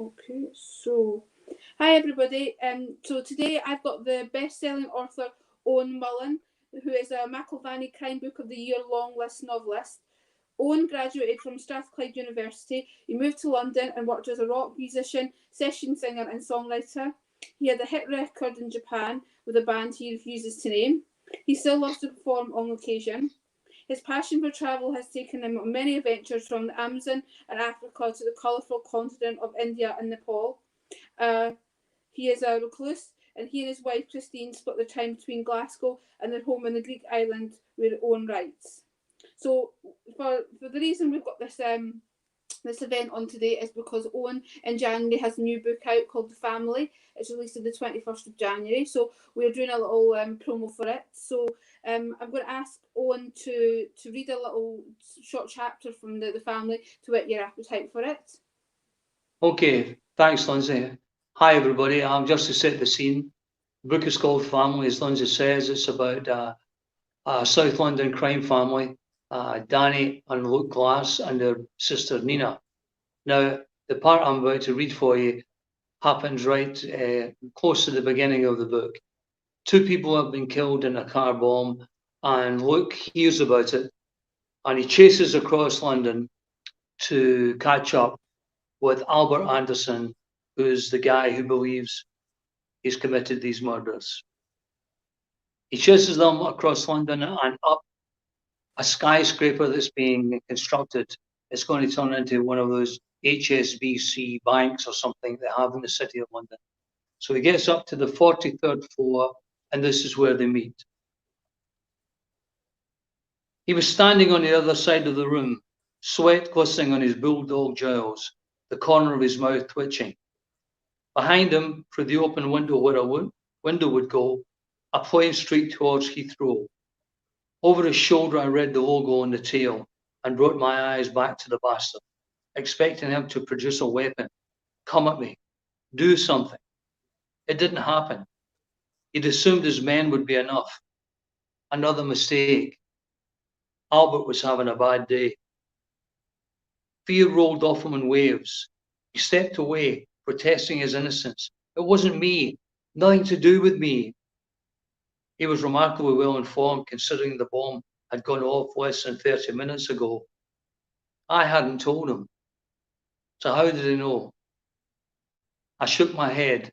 Okay, so hi everybody. So today I've got the best-selling author Owen Mullen, who is a McIlvanney Crime Book of the Year long list novelist. Owen graduated from Strathclyde University. He moved to London and worked as a rock musician, session singer, and songwriter. He had a hit record in Japan with a band he refuses to name. He still loves to perform on occasion. His passion for travel has taken him on many adventures from the Amazon and Africa to the colourful continent of India and Nepal. He is a recluse, and he and his wife Christine split their time between Glasgow and their home on the Greek island where Owen writes. So, for the reason we've got this event on today is because Owen in January has a new book out called The Family. It's released on the 21st of January. So we're doing a little promo for it. So I'm going to ask Owen to read a little short chapter from the Family to whet your appetite for it. Okay, thanks, Lindsay. Hi, everybody. Just to set the scene, the book is called Family, as Lindsay says. It's about a South London crime family, Danny and Luke Glass and their sister Nina. Now, the part I'm about to read for you happens right close to the beginning of the book. 2 people have been killed in a car bomb, and Luke hears about it, and he chases across London to catch up with Albert Anderson, who's the guy who believes he's committed these murders. He chases them across London and up a skyscraper that's being constructed. It's going to turn into one of those HSBC banks or something they have in the city of London. So he gets up to the 43rd floor, and this is where they meet. He was standing on the other side of the room, sweat glistening on his bulldog jowls, the corner of his mouth twitching. Behind him, through the open window where a window would go, a plane streaked towards Heathrow. Over his shoulder, I read the logo on the tail and brought my eyes back to the bastard, expecting him to produce a weapon, come at me, do something. It didn't happen. He'd assumed his men would be enough. Another mistake. Albert was having a bad day. Fear rolled off him in waves. He stepped away, protesting his innocence. It wasn't me, nothing to do with me. He was remarkably well informed, considering the bomb had gone off less than 30 minutes ago. I hadn't told him. So how did he know? I shook my head.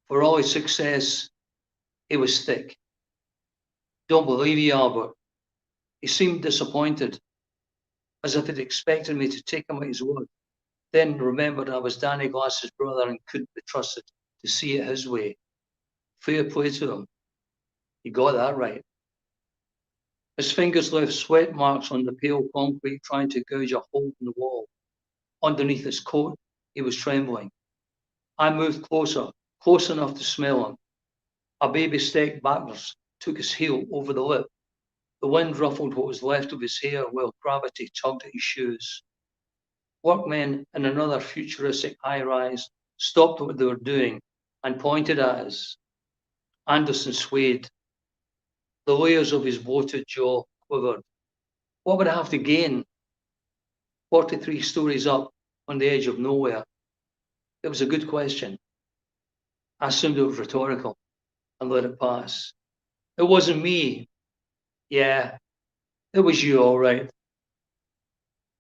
For all his success, he was thick. Don't believe you, Albert. He seemed disappointed, as if he'd expected me to take him at his word. Then remembered I was Danny Glass's brother and couldn't be trusted to see it his way. Fair play to him. He got that right. His fingers left sweat marks on the pale concrete, trying to gouge a hole in the wall. Underneath his coat, he was trembling. I moved closer, close enough to smell him. A baby step backwards took his heel over the lip. The wind ruffled what was left of his hair while gravity tugged at his shoes. Workmen in another futuristic high-rise stopped what they were doing and pointed at us. Anderson swayed. The layers of his bloated jaw quivered. What would I have to gain? 43 stories up on the edge of nowhere. It was a good question. I assumed it was rhetorical and let it pass. It wasn't me. Yeah, it was you, all right.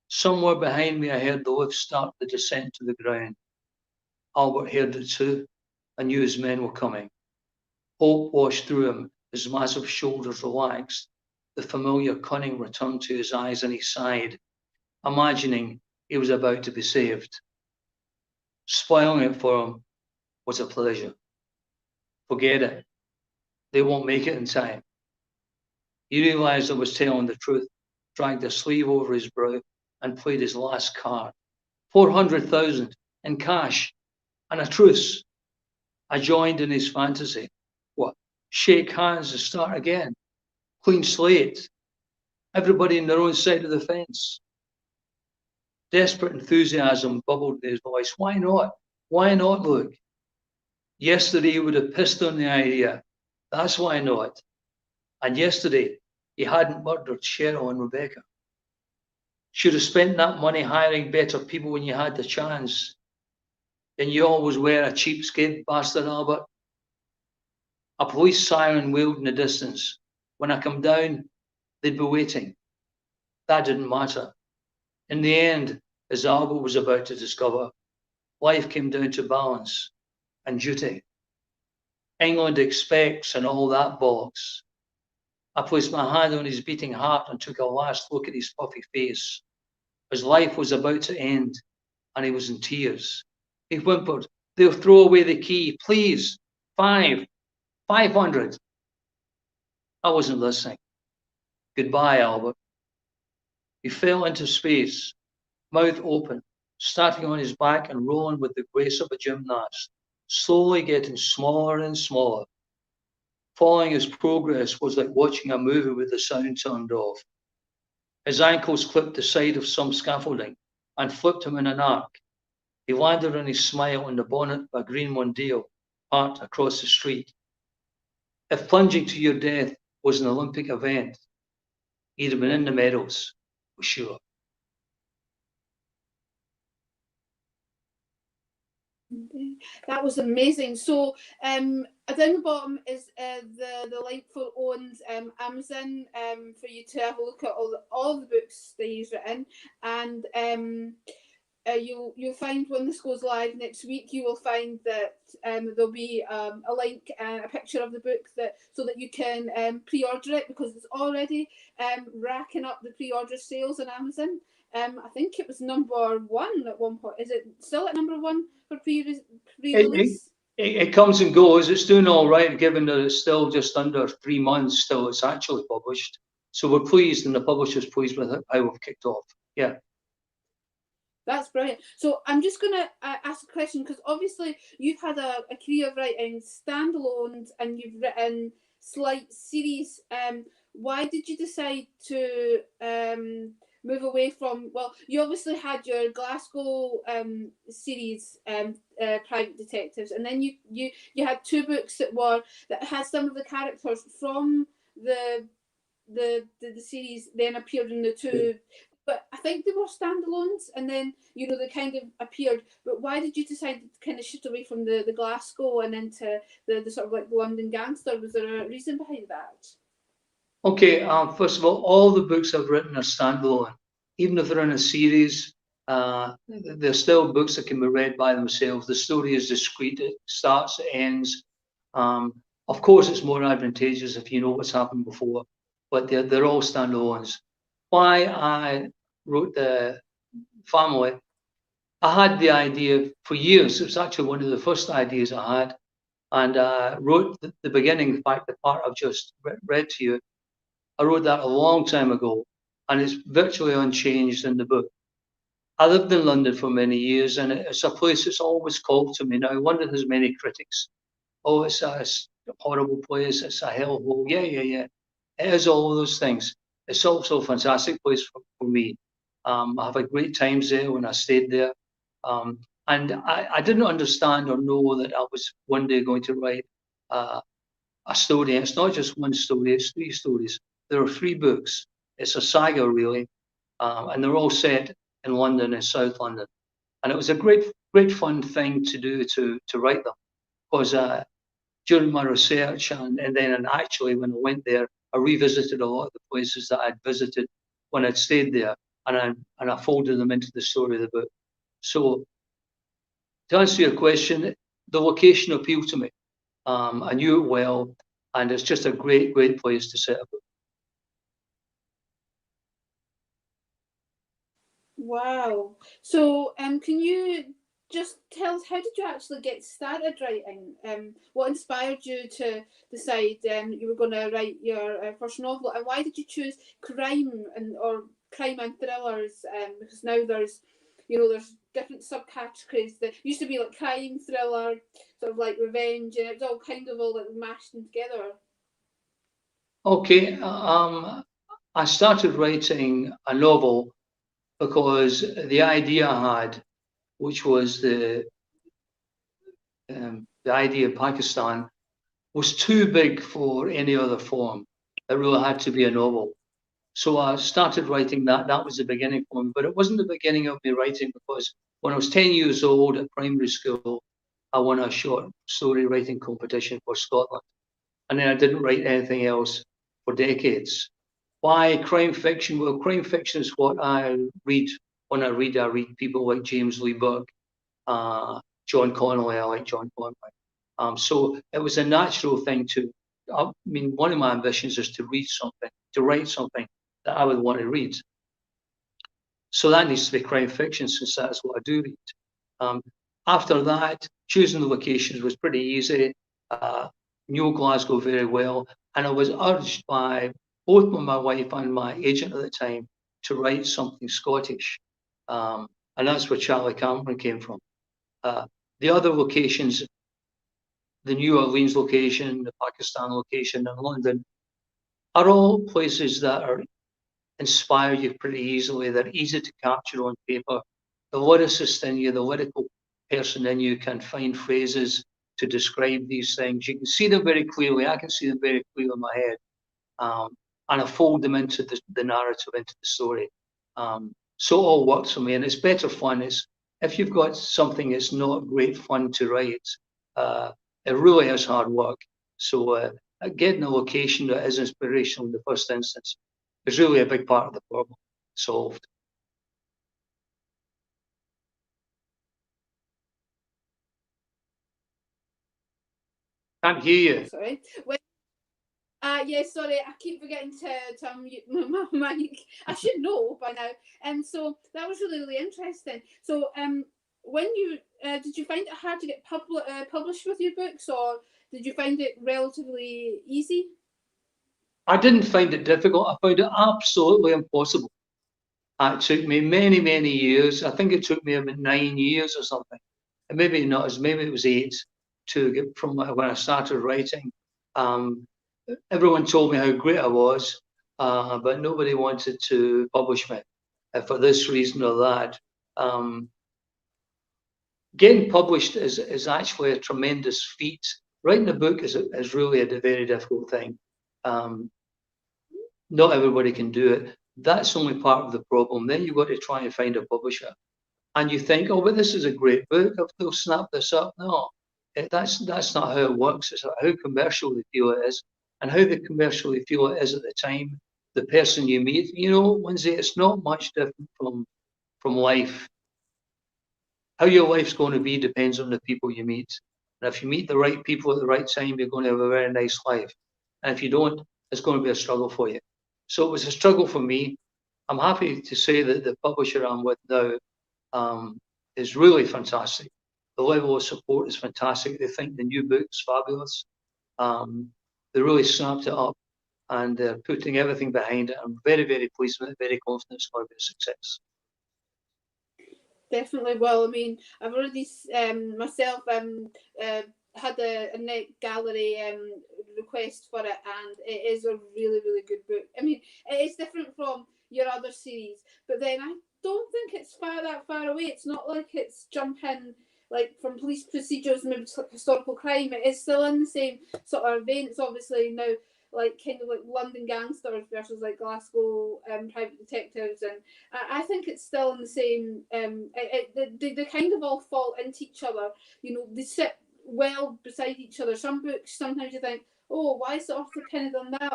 Somewhere behind me, I heard the lift start the descent to the ground. Albert heard it too. I knew his men were coming. Hope washed through him, his massive shoulders relaxed. The familiar cunning returned to his eyes, and he sighed, imagining he was about to be saved. Spoiling it for him was a pleasure. Forget it. They won't make it in time. He realised I was telling the truth, dragged a sleeve over his brow, and played his last card. 400,000 in cash and a truce. I joined in his fantasy. What? Shake hands and start again. Clean slate. Everybody in their own side of the fence. Desperate enthusiasm bubbled in his voice. Why not? Why not, Luke? Yesterday he would have pissed on the idea. That's why not. And yesterday he hadn't murdered Cheryl and Rebecca. Should have spent that money hiring better people when you had the chance. And you always wear a cheapskate, bastard Albert. A police siren wailed in the distance. When I come down, they'd be waiting. That didn't matter. In the end, as Albert was about to discover, life came down to balance and duty. England expects and all that bollocks. I placed my hand on his beating heart and took a last look at his puffy face. His life was about to end, and he was in tears. He whimpered, "They'll throw away the key, please. 500. I wasn't listening. Goodbye, Albert. He fell into space, mouth open, starting on his back and rolling with the grace of a gymnast, slowly getting smaller and smaller. Following his progress was like watching a movie with the sound turned off. His ankles clipped the side of some scaffolding and flipped him in an arc. He landed on his smile on the bonnet of a green Mondeo parked across the street. If plunging to your death was an Olympic event, he'd have been in the medals, for sure. That was amazing. So down the bottom is the link for Owen's Amazon for you to have a look at all the books that he's written, and you'll find when this goes live next week, you will find that there'll be a link and a picture of the book so that you can pre-order it, because it's already racking up the pre-order sales on Amazon. I think it was number one at one point. Is it still at number one for pre-release? It comes and goes. It's doing all right, given that it's still just under 3 months till it's actually published. So we're pleased, and the publisher's pleased with how we've kicked off. Yeah. That's brilliant. So I'm just going to ask a question, because obviously you've had a career of writing standalones and you've written slight series. Why did you decide to move away from, well, you obviously had your Glasgow series, Private Detectives, and then you had 2 books that had some of the characters from the series then appeared in the 2, but I think they were standalones, and then they kind of appeared. But why did you decide to kind of shift away from the Glasgow and into the sort of like London gangster? Was there a reason behind that? Okay, first of all the books I've written are standalone. Even if they're in a series, they're still books that can be read by themselves. The story is discrete. It starts, it ends. Of course, it's more advantageous if you know what's happened before, but they're all standalones. Why I wrote The Family, I had the idea for years. It was actually one of the first ideas I had, and I wrote the beginning, in fact, the part I've just read to you. I wrote that a long time ago, and it's virtually unchanged in the book. I lived in London for many years, and it's a place that's always called to me. Now, London has many critics. Oh, it's a horrible place. It's a hellhole. Yeah. It is all of those things. It's also a fantastic place for me. I have a great times there when I stayed there. And I didn't understand or know that I was one day going to write a story. It's not just one story, it's 3 stories. There are 3 books. It's a saga, really. And they're all set in London and South London. And it was a great fun thing to do to write them. Because during my research and then actually when I went there, I revisited a lot of the places that I'd visited when I'd stayed there, and I folded them into the story of the book. So to answer your question, the location appealed to me. I knew it well, and it's just a great place to set a book. Wow. So can you just tell us, how did you actually get started writing? What inspired you to decide you were going to write your first novel, and why did you choose crime and thrillers? Because now there's different subcategories. That used to be like crime, thriller, sort of like revenge, and it was all kind of all like mashed together. Okay, I started writing a novel because the idea I had, which was the idea of Pakistan, was too big for any other form. It really had to be a novel. So I started writing that. That was the beginning for me. But it wasn't the beginning of me writing because when I was 10 years old at primary school, I won a short story writing competition for Scotland. And then I didn't write anything else for decades. Why crime fiction? Well, crime fiction is what I read. When I read people like James Lee Burke, John Connolly. I like John Connolly. So it was a natural thing to, I mean, one of my ambitions is to read something, to write something that I would want to read. So that needs to be crime fiction, since that's what I do read. After that, choosing the locations was pretty easy. Knew Glasgow very well, and I was urged by both my wife and my agent at the time to write something Scottish, and that's where Charlie Cameron came from. The other locations, the New Orleans location, the Pakistan location, and London, are all places that are inspire you pretty easily. They're easy to capture on paper. The lyricist in you, the lyrical person in you, can find phrases to describe these things. You can see them very clearly. I can see them very clearly in my head. And I fold them into the narrative, into the story. So it all works for me, and it's better fun. If you've got something that's not great fun to write, it really is hard work. So getting a location that is inspirational in the first instance is really a big part of the problem solved. Can't hear you. Sorry. Yeah, sorry, I keep forgetting to unmute my mic. I should know by now. So that was really interesting. So when you did you find it hard to get published with your books, or did you find it relatively easy? I didn't find it difficult. I found it absolutely impossible. It took me many, many years. I think it took me about 9 years or something. And maybe not as, maybe it was 8 to get from when I started writing. Everyone told me how great I was, but nobody wanted to publish me for this reason or that. Getting published is actually a tremendous feat. Writing a book is really a very difficult thing. Not everybody can do it. That's only part of the problem. Then you've got to try and find a publisher. And you think, oh, but this is a great book. They'll snap this up. No, that's not how it works. It's how commercial they feel it is, and how they commercially feel it is at the time. The person you meet, you know, Lindsay, it's not much different from life. How your life's going to be depends on the people you meet. And if you meet the right people at the right time, you're going to have a very nice life. And if you don't, it's going to be a struggle for you. So it was a struggle for me. I'm happy to say that the publisher I'm with now is really fantastic. The level of support is fantastic. They think the new book's fabulous. They really snapped it up, and they're putting everything behind it. I'm very, very pleased with it, very confident it's going to be a success. Definitely. Well, I mean, I've already myself had a net gallery request for it, and it is a really, really good book. I mean, it is different from your other series, but then I don't think it's that far away. It's not like it's jumping like from police procedures, maybe to historical crime. It is still in the same sort of vein. It's obviously now like kind of like London gangsters versus like Glasgow private detectives, and I think it's still in the same. They kind of all fall into each other. You know, they sit well beside each other. Some books, sometimes you think, oh, why is the author kind of done that?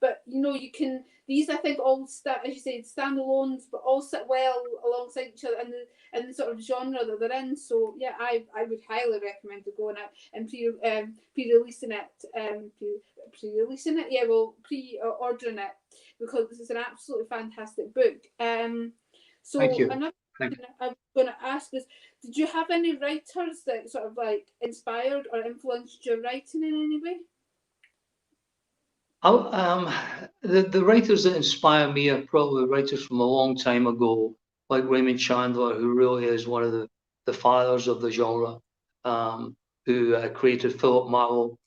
But you know, you can, these I think all as you said, standalones, but all sit well alongside each other in the sort of genre that they're in. So yeah, I would highly recommend to going out and pre-releasing it. Pre-releasing it, yeah, well, pre-ordering it, because this is an absolutely fantastic book. So Thank you. another question I'm going to ask is, did you have any writers that sort of like inspired or influenced your writing in any way? The writers that inspire me are probably writers from a long time ago, like Raymond Chandler, who really is one of the fathers of the genre, who created Philip Marlowe.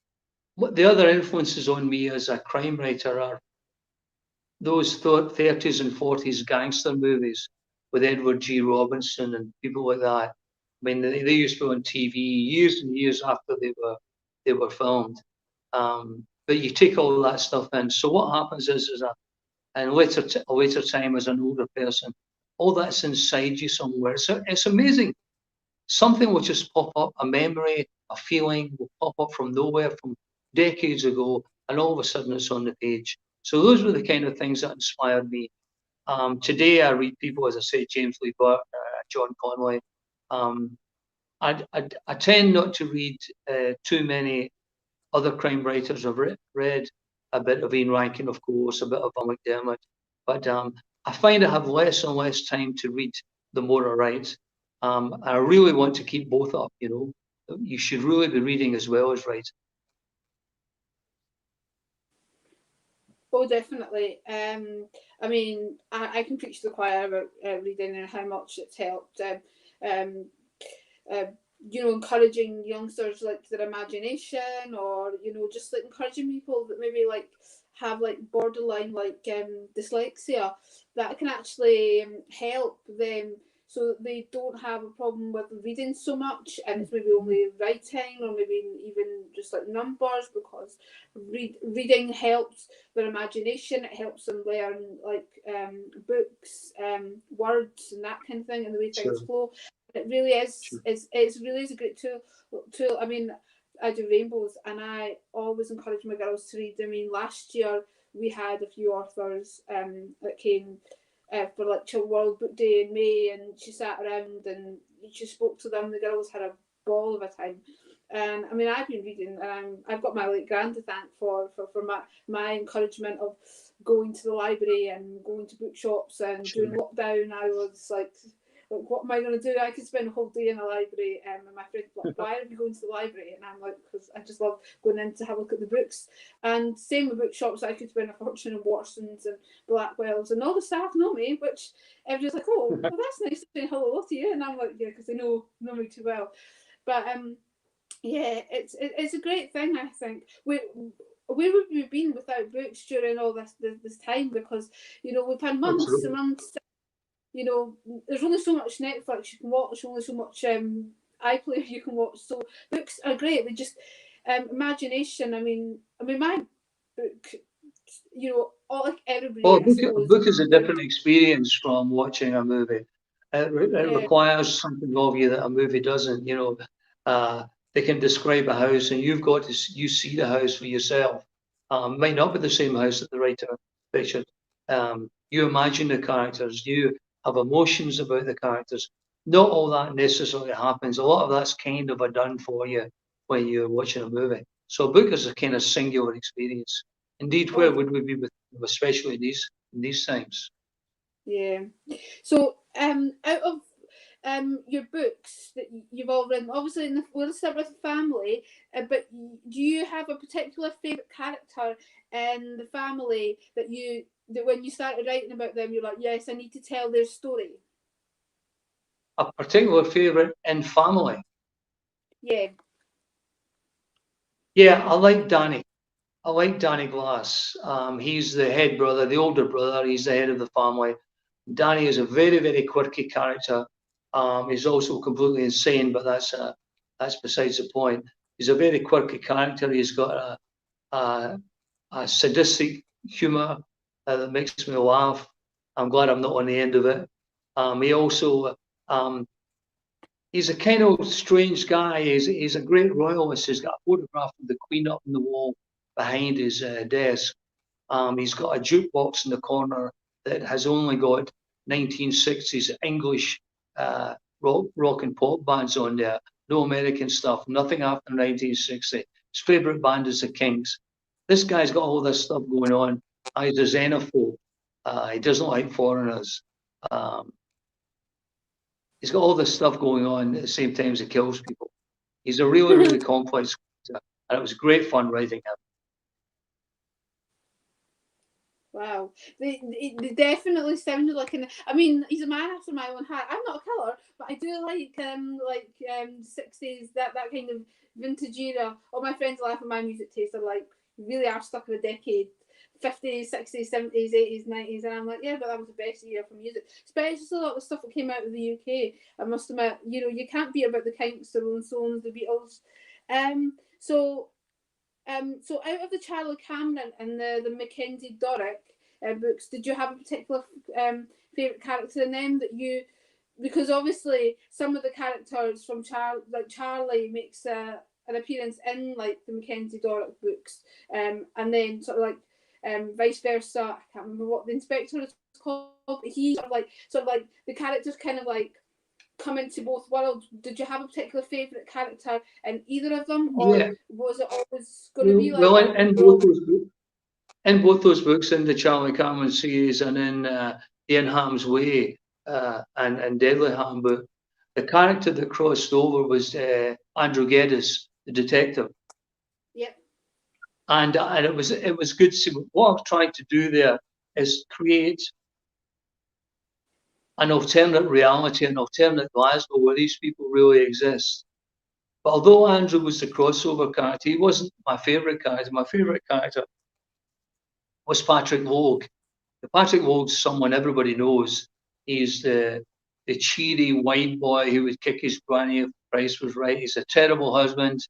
The other influences on me as a crime writer are those 30s and 40s gangster movies with Edward G. Robinson and people like that. I mean, they used to be on TV years and years after they were filmed. But you take all that stuff in. So what happens is in a later time as an older person, all that's inside you somewhere. So it's amazing. Something will just pop up, a memory, a feeling will pop up from nowhere from decades ago, and all of a sudden it's on the page. So those were the kind of things that inspired me. Today I read people, as I say, James Lee Burt, John Conway. I tend not to read too many other crime writers. I've read a bit of Ian Rankin, of course, a bit of Val McDermott, but I find I have less and less time to read the more I write. I really want to keep both up, you know. You should really be reading as well as writing. Oh, definitely. I mean, I can preach to the choir about reading and how much it's helped. You know, encouraging youngsters like their imagination, or you know, just like encouraging people that maybe like have like borderline like dyslexia, that can actually help them so that they don't have a problem with reading so much, and it's maybe only writing or maybe even just like numbers, because reading helps their imagination. It helps them learn like books, words, and that kind of thing, and the way things flow. It really is. It's really is a great tool. I mean, I do rainbows, and I always encourage my girls to read. I mean, last year we had a few authors that came for like Chill World Book Day in May, and she sat around and she spoke to them. The girls had a ball of a time. And I mean, I've been reading, and I've got my late grand to thank for my encouragement of going to the library and going to bookshops. And during lockdown, I was like, what am I going to do? I could spend a whole day in the library, and my friends were like, why are you going to the library? And I'm like, because I just love going in to have a look at the books. And same with bookshops, I could spend a fortune in Watson's and Blackwell's, and all the staff know me, which everyone's like, oh, well, that's nice to say hello to you. And I'm like, yeah, because they know me too well. But yeah, it's a great thing, I think. Where would we been without books during all this time? Because you know, we've had months and months. You know, there's only so much Netflix you can watch, only so much iPlayer you can watch. So books are great. They just imagination. I mean, my book. You know, all like everybody. Well, a book is a different experience from watching a movie. It requires something of you that a movie doesn't. You know, they can describe a house, and you see the house for yourself. Might not be the same house that the writer pictured. You imagine the characters. You have emotions about the characters. Not all that necessarily happens. A lot of that's kind of done for you when you're watching a movie. So a book is a kind of singular experience. Indeed, where would we be with, especially in these times? Yeah. So, out of your books that you've all written, obviously, we'll start with the family. But do you have a particular favourite character in the family that when you started writing about them, you're like, yes, I need to tell their story? A particular favourite in family? Yeah. Yeah, I like Danny. I like Danny Glass. He's the head brother, the older brother. He's the head of the family. Danny is a very, very quirky character. He's also completely insane, but that's besides the point. He's a very quirky character. He's got a sadistic humour that makes me laugh. I'm glad I'm not on the end of it. He also he's a kind of strange guy. He's a great royalist. He's got a photograph of the Queen up on the wall behind his desk. He's got a jukebox in the corner that has only got 1960s English rock and pop bands on there. No American stuff, nothing after 1960. His favourite band is the Kings. This guy's got all this stuff going on. He's a xenophobe. He doesn't like foreigners. He's got all this stuff going on at the same time as he kills people. He's a really, really complex character, and it was great fun writing him. Wow, they definitely sounded like I mean, he's a man after my own heart. I'm not a killer, but I do like 60s, that kind of vintage era. All my friends laugh at my music taste. Are like, really are stuck in a decade. 50s, 60s, 70s, 80s, 90s, and I'm like, yeah, but that was the best year for music. Especially a lot of the stuff that came out of the UK. I must admit, you know, you can't be about the Kinks, the Rolling Stones, the Beatles. So out of the Charlie Cameron and the Mackenzie Dorick books, did you have a particular favourite character in them that you, because obviously some of the characters from Charlie makes an appearance in like the Mackenzie Dorrit books, and then sort of like vice versa. I can't remember what the Inspector is called, but he sort of like the characters kind of like come into both worlds. Did you have a particular favourite character in either of them, or was it always going to be like? Well, in both those books, in the Charlie Cameron series and in In Harm's Way and Deadly Harm book, the character that crossed over was Andrew Geddes, the detective. Yep. And it was good to see. What I've tried to do there is create an alternate reality, an alternate Glasgow where these people really exist. But although Andrew was the crossover character, he wasn't my favourite character. My favourite character was Patrick Logue. Patrick Logue's someone everybody knows. He's the cheery white boy who would kick his granny if the price was right. He's a terrible husband.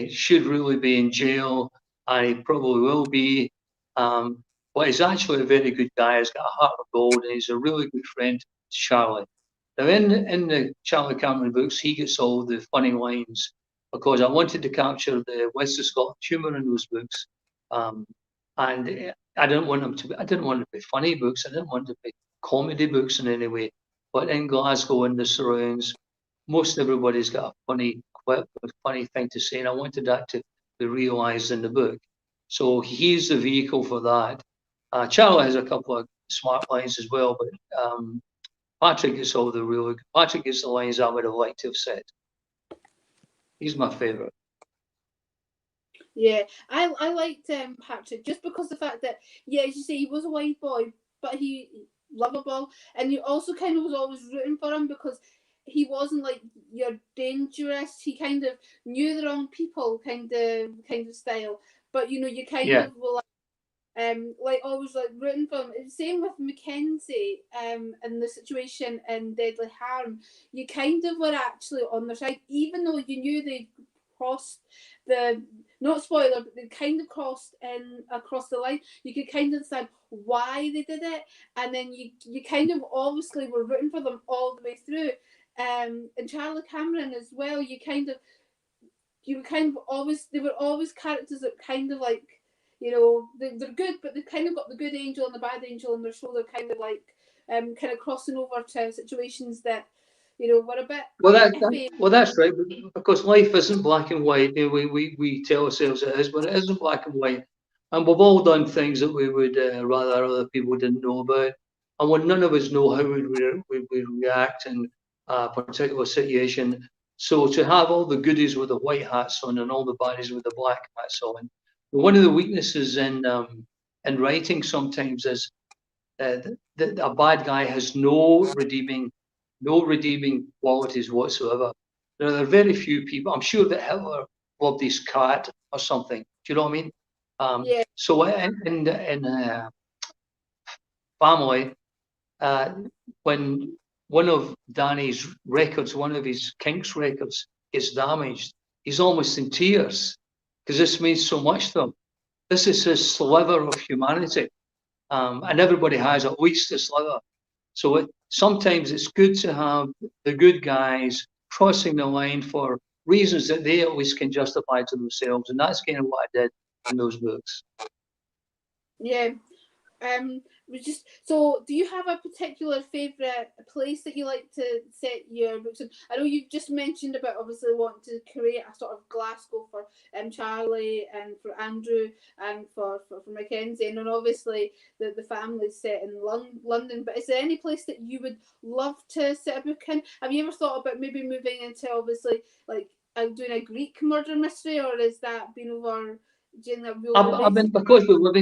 Should really be in jail, and he probably will be. But he's actually a very good guy. He's got a heart of gold, and he's a really good friend to Charlie. Now, in the Charlie Cameron books, he gets all the funny lines because I wanted to capture the West of Scotland humour in those books, and I didn't want them to be. I didn't want them to be funny books. I didn't want them to be comedy books in any way. But in Glasgow and the surrounds, most everybody's got a funny quip, a funny thing to say, and I wanted that to be realised in the book. So he's the vehicle for that. Charlie has a couple of smart lines as well, but Patrick gets all the really. Patrick gets the lines I would have liked to have said. He's my favourite. Yeah, I liked Patrick just because the fact that, yeah, as you say, he was a white boy, but he lovable, and you also kind of was always rooting for him because he wasn't like you're dangerous. He kind of knew the wrong people, kind of style, but you know you kind of were like always like rooting for him. Same with Mackenzie, and the situation in Deadly Harm. You kind of were actually on their side, even though you knew they crossed the, not spoiler, but they kind of crossed across the line. You could kind of understand why they did it, and then you kind of obviously were rooting for them all the way through. And Charlie Cameron as well. You were kind of always, they were always characters that kind of like, you know, they're good, but they've kind of got the good angel and the bad angel on their shoulder, kind of like kind of crossing over to situations that, you know, were a bit. Well, that's right, because life isn't black and white. You know, we tell ourselves it is, but it isn't black and white. And we've all done things that we would rather other people didn't know about. And when none of us know how we react in a particular situation. So to have all the goodies with the white hats on and all the baddies with the black hats on. One of the weaknesses in writing sometimes is that a bad guy has no redeeming qualities whatsoever. There are very few people. I'm sure that Hitler loved his cat or something. Do you know what I mean? So in Family, when one of Danny's records, one of his Kinks records, gets damaged, he's almost in tears because this means so much to him. This is his sliver of humanity, and everybody has at least a sliver. So sometimes it's good to have the good guys crossing the line for reasons that they at least can justify to themselves, and that's kind of what I did in those books. Yeah. So do you have a particular favourite place that you like to set your books in? I know you've just mentioned about obviously wanting to create a sort of Glasgow for Charlie and for Andrew and for Mackenzie, and then obviously the family's set in London, but is there any place that you would love to set a book in? Have you ever thought about maybe moving into obviously like doing a Greek murder mystery, or is that been over? I mean, because we live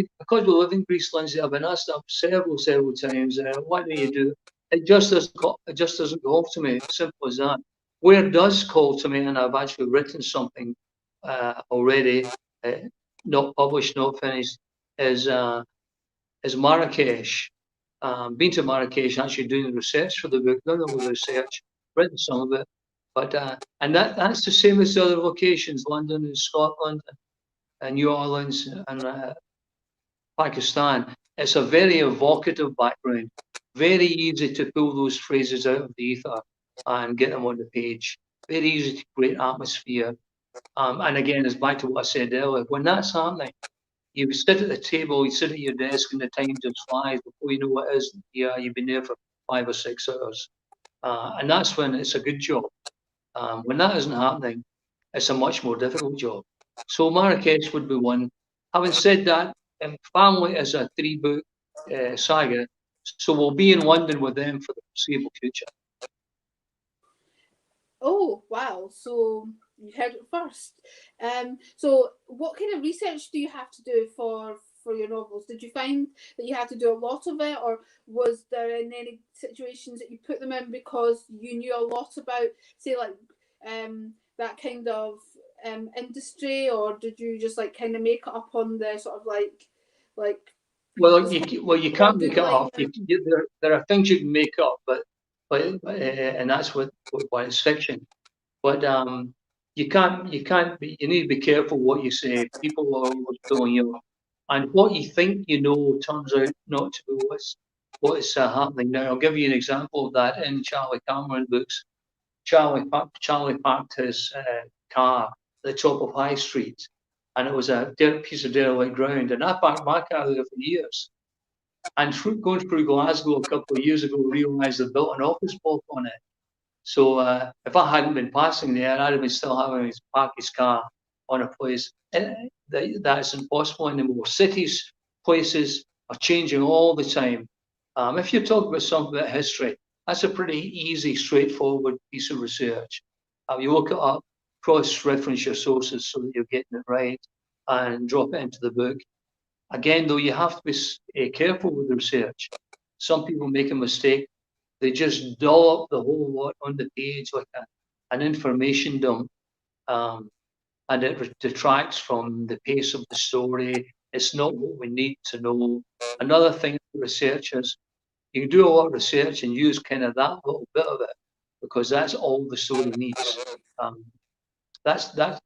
in Greece, Lindsay, I've been asked that several times. What do you do? It just doesn't call to me. Simple as that. Where it does call to me, and I've actually written something already, not published, not finished, is Marrakesh. Been to Marrakesh, actually doing the research for the book. Not only the research, written some of it, but and that's the same as the other locations, London and Scotland. New Orleans and Pakistan. It's a very evocative background, very easy to pull those phrases out of the ether and get them on the page. Very easy to create atmosphere. And again, it's back to what I said earlier. When that's happening, you sit at the table, you sit at your desk, and the time just flies. Before you know what it is, yeah, you've been there for 5 or 6 hours. And that's when it's a good job. When that isn't happening, it's a much more difficult job. So Marrakesh would be one. Having said that, Family is a 3-book saga, so we'll be in London with them for the foreseeable future. Oh, wow. So you heard it first. So what kind of research do you have to do for your novels? Did you find that you had to do a lot of it, or was there in any situations that you put them in because you knew a lot about, say, like that kind of industry, or did you just like kind of make it up on the sort of like Well, you can't make it up. Googling? There are things you can make up, but and that's why it's fiction. But you need to be careful what you say. People are always pulling you up, and what you think you know turns out not to be what's happening. Now, I'll give you an example of that in Charlie Cameron books. Charlie parked his car at the top of High Street, and it was a piece of derelict ground. And I parked my car there for years. And going through Glasgow a couple of years ago, realised they built an office block on it. So if I hadn't been passing there, I'd have been still having to park his car on a place. And that's impossible anymore. Cities, places are changing all the time. If you're talking about something about history, that's a pretty easy, straightforward piece of research. You look it up, cross-reference your sources so that you're getting it right, and drop it into the book. Again, though, you have to be careful with the research. Some people make a mistake. They just doll up the whole lot on the page like an information dump, and it detracts from the pace of the story. It's not what we need to know. Another thing for researchers, you can do a lot of research and use kind of that little bit of it because that's all the story needs. That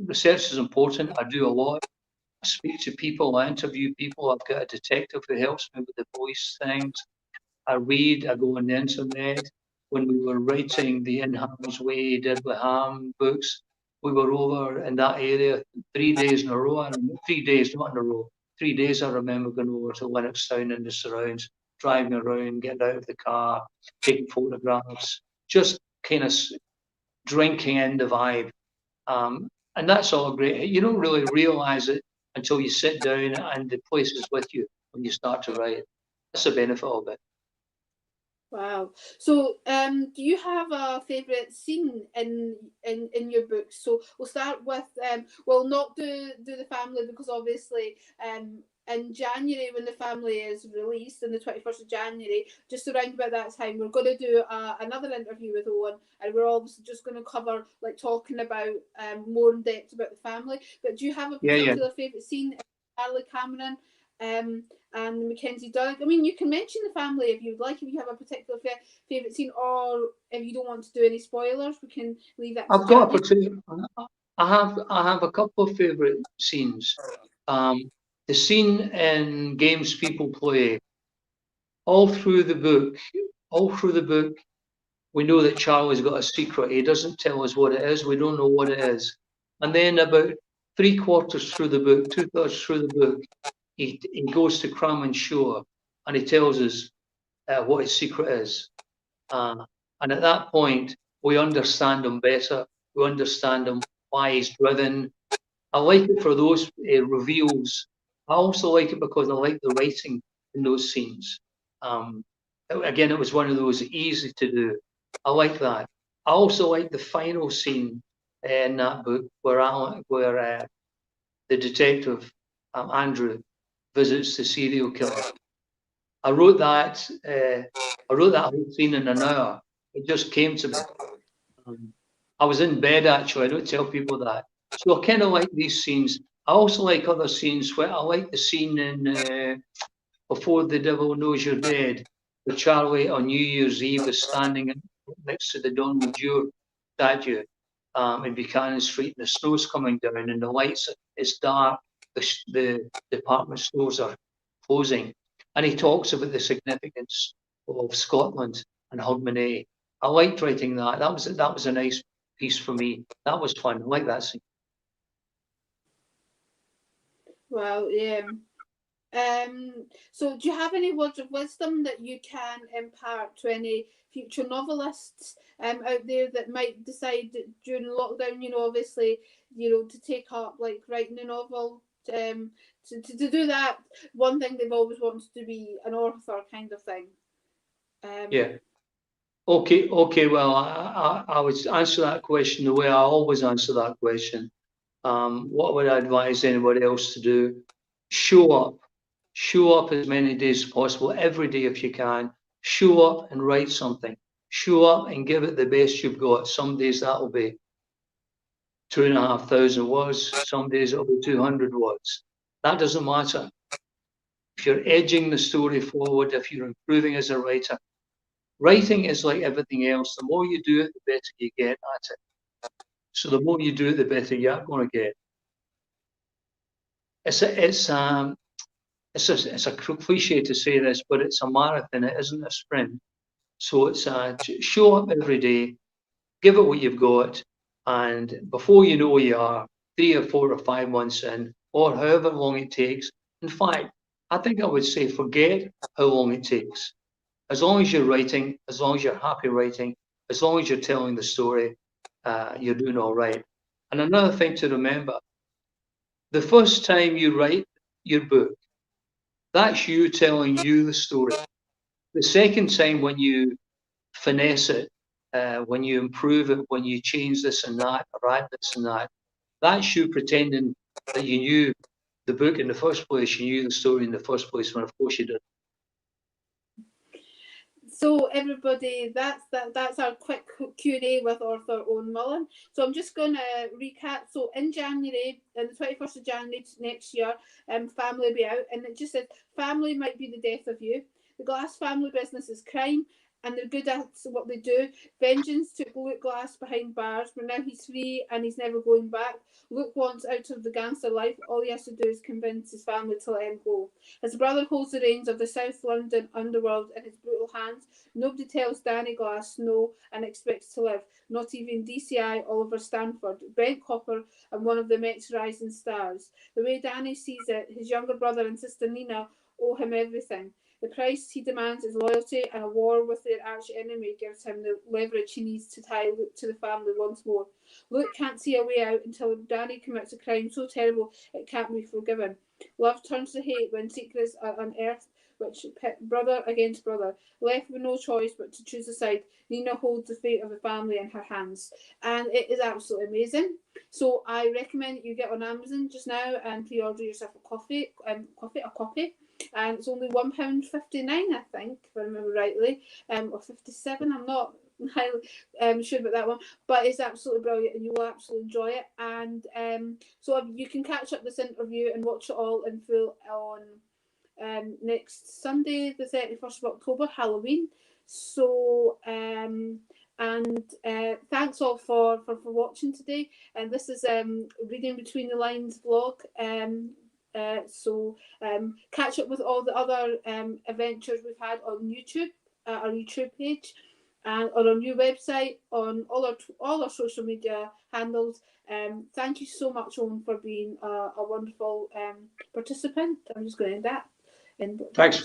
research is important. I do a lot. I speak to people, I interview people. I've got a detective who helps me with the voice things. I read, I go on the internet. When we were writing the In Harm's Way, Deadly Harm books, we were over in that area 3 days in a row. 3 days, not in a row. 3 days I remember going over to Lennoxtown and the surrounds, driving around, getting out of the car, taking photographs, just kind of drinking in the vibe. And that's all great. You don't really realise it until you sit down and the place is with you when you start to write. That's the benefit of it. Wow. So, do you have a favourite scene in your books? So we'll start with we'll not do the family because obviously in January when the family is released on the 21st of January, just around about that time, we're going to do another interview with Owen, and we're obviously just going to cover like talking about more in depth about the family. But do you have a particular favourite scene in Charlie Cameron? And Mackenzie Doug. I mean, you can mention the family if you'd like, if you have a particular favourite scene, or if you don't want to do any spoilers, we can leave that. I've got a particular. I have a couple of favourite scenes. The scene in Games People Play. All through the book, we know that Charlie's got a secret. He doesn't tell us what it is. We don't know what it is. And then about 3/4 through the book, 2/3 through the book, he goes to Crammon Shore and he tells us what his secret is. And at that point, we understand him better. We understand him, why he's driven. I like it for those reveals. I also like it because I like the writing in those scenes. Again, it was one of those easy to do. I like that. I also like the final scene in that book where the detective, Andrew, visits the serial killer. I wrote that whole scene in an hour. It just came to me. I was in bed actually. I don't tell people that. So I kind of like these scenes. I also like other scenes. Where I like the scene in Before the Devil Knows You're Dead, where Charlie on New Year's Eve is standing next to the Donald Dewar statue in Buchanan Street, and the snow's coming down, and the lights. It's dark. The department stores are closing. And he talks about the significance of Scotland and Hogmanay. I liked writing that. That was a nice piece for me. That was fun. I like that scene. Well, yeah. So do you have any words of wisdom that you can impart to any future novelists out there that might decide during lockdown, obviously, to take up like writing a novel, to do that? One thing they've always wanted to be an author, kind of thing. Yeah. Okay. Well, I would answer that question the way I always answer that question. What would I advise anybody else to do? Show up. Show up as many days as possible, every day if you can. Show up and write something. Show up and give it the best you've got. Some days that'll be 2,500 words. Some days it'll be 200 words. That doesn't matter. If you're edging the story forward, if you're improving as a writer, writing is like everything else. The more you do it, the better you get at it. So the more you do it, the better you're going to get. It's a cliche to say this, but it's a marathon. It isn't a sprint. So it's show up every day, give it what you've got, and before you know you are 3 or 4 or 5 months in, or however long it takes. In fact, I think I would say forget how long it takes. As long as you're writing, as long as you're happy writing, as long as you're telling the story, you're doing all right. And another thing to remember, the first time you write your book, that's you telling you the story. The second time when you finesse it, when you improve it, when you change this and that, or add this and that, that's you pretending that you knew the book in the first place, you knew the story in the first place, when of course you didn't. So everybody, that's our quick Q&A with Author Owen Mullen. So I'm just going to recap. So in January, on the 21st of January next year, Family will be out, and it just says, family might be the death of you. The Glass family business is crime, and they're good at what they do. Vengeance took Luke Glass behind bars, but now he's free and he's never going back. Luke wants out of the gangster life. All he has to do is convince his family to let him go. His brother holds the reins of the South London underworld in his brutal hands. Nobody tells Danny Glass no and expects to live. Not even DCI Oliver Stanford, Brent Copper, and one of the Met's rising stars. The way Danny sees it, his younger brother and sister Nina owe him everything. The price he demands is loyalty, and a war with their arch enemy gives him the leverage he needs to tie Luke to the family once more. Luke can't see a way out until Danny commits a crime so terrible it can't be forgiven. Love turns to hate when secrets are unearthed, which pit brother against brother. Left with no choice but to choose a side, Nina holds the fate of the family in her hands. And it is absolutely amazing. So I recommend that you get on Amazon just now and pre-order yourself a copy. And it's only £1.59, I think, if I remember rightly, or 57. I'm not highly sure about that one, but it's absolutely brilliant, and you will absolutely enjoy it. And so you can catch up this interview and watch it all in full on next Sunday, the 31st of October, Halloween. So thanks all for watching today. And this is Reading Between the Lines vlog. So catch up with all the other adventures we've had on YouTube, our YouTube page, and on our new website, on all our social media handles. Thank you so much, Owen, for being a wonderful participant. I'm just going to end that. Thanks very much.